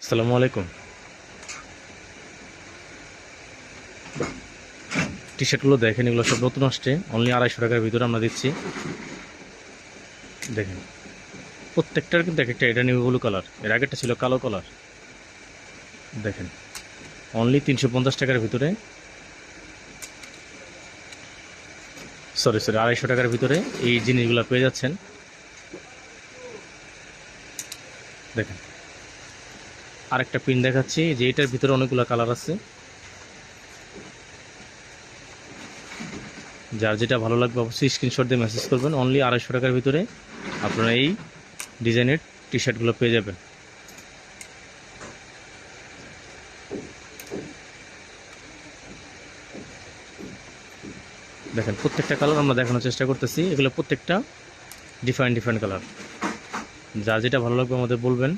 আসসালামু আলাইকুম। টি শার্টগুলো দেখেন, এগুলো সব নতুন আসছে, অনলি 250 টাকার ভিতরে আমরা দিচ্ছি। দেখেন প্রত্যেকটার কিন্তু এক একটা, এটা নিউ ব্লু কালার, এর আগেরটা ছিল কালো কালার। দেখেন অনলি 350 টাকার ভিতরে, সরি 250 টাকার ভিতরে এই জিনিসগুলো পেয়ে যাচ্ছেন। দেখেন আরেকটা প্রিন্ট দেখাচ্ছি, যে এটার ভিতরে অনেকগুলো কালার আছে। যার যেটা ভালো লাগবে অবশ্যই স্ক্রিনশট দিয়ে মেসেজ করবেন। অনলি 250 টাকার ভিতরে আপনারা এই ডিজাইনের টি শার্টগুলো পেয়ে যাবেন। দেখেন প্রত্যেকটা কালার আমরা দেখানোর চেষ্টা করতেছি, এগুলো প্রত্যেকটা ডিফারেন্ট ডিফারেন্ট কালার। যার যেটা ভালো লাগবে আমাদের বলবেন।